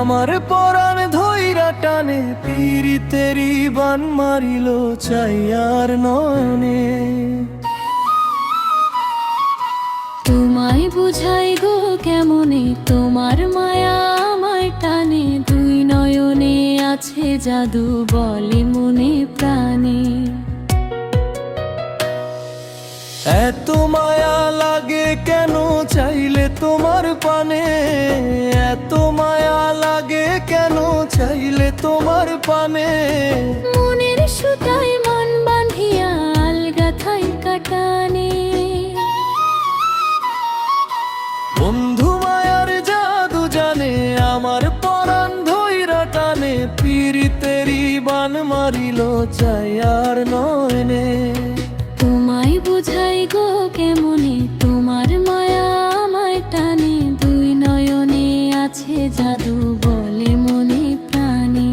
আমার পরাণ ধইরা টানে পীড়িতেরি বান মারিল চাইয়ার নয়নে। তোমায় বুঝাই গো কেমনে তোমার মায়া আমায় টানে, দুই নয়নে আছে জাদু বলে মনে প্রাণে। এত মায়া লাগে কেন চাইলে তোমার পানে, এত মায়া লাগে কেন চাইলে তোমার পানে। মনের সুতায় মন বাঁধিয়া আলগাথাই কাটানে। বন্ধু মায়ার জাদু জানে আমার পরাণ ধইরা টানে, পীড়িতেরি বান মারিল চাইয়ার নয়নে। তোমায় বুঝাই গো কেমনে তোমার মায়া আমায় টানে, দুই নয়নে আছে জাদু বলে মনে প্রাণে।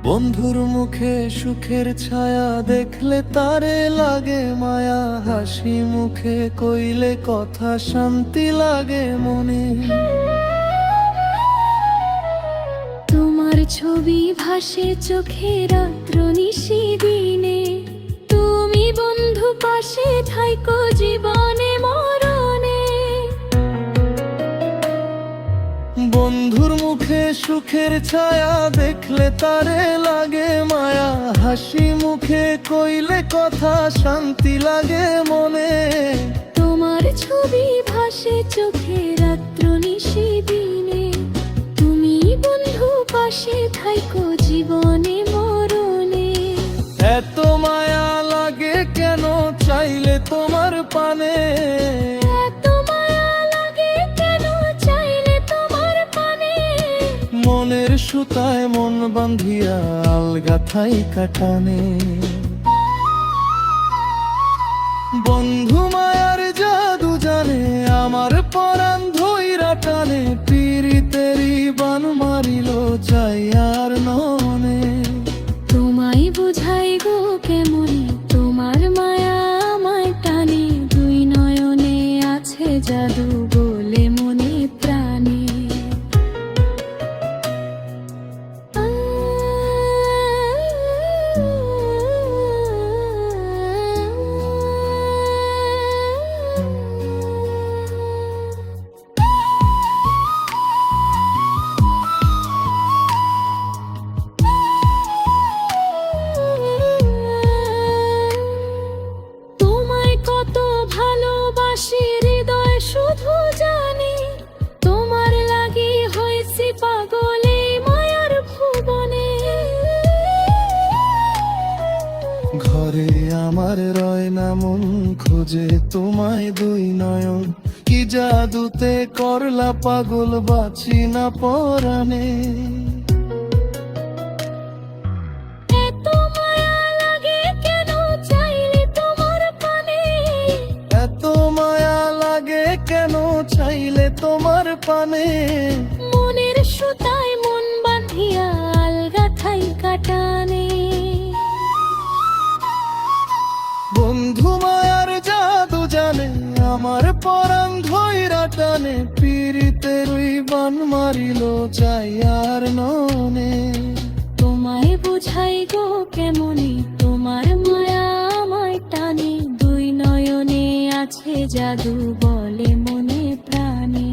বন্ধুর মুখে সুখের ছায়া দেখলে তারে লাগে মায়া, হাসি মুখে কইলে কথা শান্তি লাগে মনে। তোমার ছবি ভাসে চোখে রাত্র নিশি দিনে, তুমি বন্ধু পাশে থাইকো জীবনে মরণে। বন্ধুর মুখে সুখের ছায়া দেখলে তারে লাগে মায়া, হাসি মুখে কইলে কথা শান্তি লাগে মনে। তোমার ছবি ভাসে চোখে রাত্র নিশি দিনে, তুমি বন্ধু পাশে থাইকো জীবনে মরণে। এত মায়া লাগে কেন চাইলে তোমার পানে, এত মায়া লাগে কেন চাইলে তোমার পানে। মনের সুতায় মন বাঁধিয়া আলগাথাই কাটানে। বন্ধু মায়ার জাদু জানে আমার পরাণ ধইরা টানে, পীড়িতেরি বান মারিল চাইয়ার নয়নে। তোমায় বুঝাই গো কেমনে তোমার মায়া আমায় টানে, দুই নয়নে আছে জাদু বলে মনে প্রাণে। তোমায় কত ভালোবাসি হৃদয় শুধু জানে, তোমার লাগি হয়েছি পাগলে মায়ার ভুবনে। ঘরে আমার রয় না মন খোঁজে তোমায় দুই নয়ন, কি জাদুতে করলা পাগল বাঁচি না পরাণে। এত মায়া লাগে কেন চাইলে তোমার পানে, এত মায়া লাগে কেন চাইলে তোমার পানে। মনের সুতায় মন বাঁধিয়া আলগাথাই কাটানে। বন্ধু মায়ার জাদু জানে আমার পরাণ ধইরা টানে, পীড়িতেরি বান মারিল চাইয়ার নয়নে। তোমায় বুঝাই গো কেমনে তোমার মায়া আমায় টানে, দুই নয়নে আছে জাদু বলে মনে প্রাণে।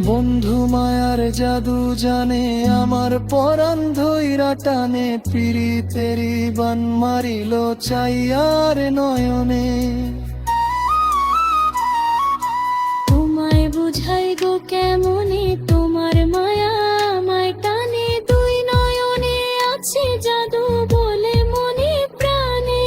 বন্ধু মায়ার জাদু জানে আমার পরাণ ধইরা টানে, পীড়িতেরি বান মারিল চাইয়ার নয়নে। তোমায় বুঝাই গো কেমনে তোমার মায়া আমায় টানে দুই নয়নে আছে জাদু বলে মনে প্রাণে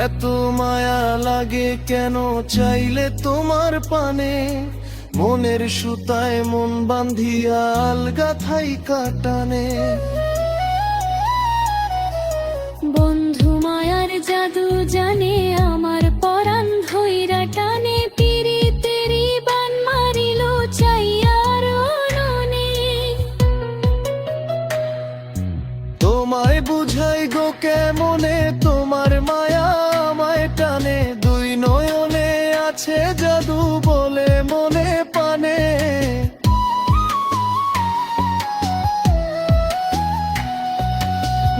এত মায়া লাগে কেন চাইলে তোমার পানে মনের সুতায় মন বান্ধিয়া আলগা থাই কাটানে বন্ধু মায়ার জাদু জানে আমার পরাণ ধইরা টানে পিরিতেরি বান মারিল চাইয়ার অননে তোমায় বুঝাই গো কেমনে তোমার মায়া আমায় টানে দুই নয়নে আছে জাদু বলে মনে পানে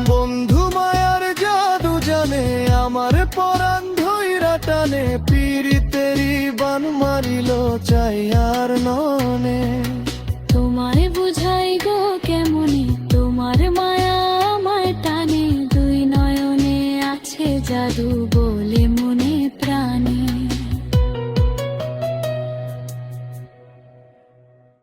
বন্ধু মায়ার জাদু জানে আমার পরাণ ধইরা টানে পিরিতেরি বান মারিল চাইয়ার ননে তোমায় বুঝাই গো কেমনে তোমার মায়া আমায় টানে দুই নয়নে আছে জাদু বলে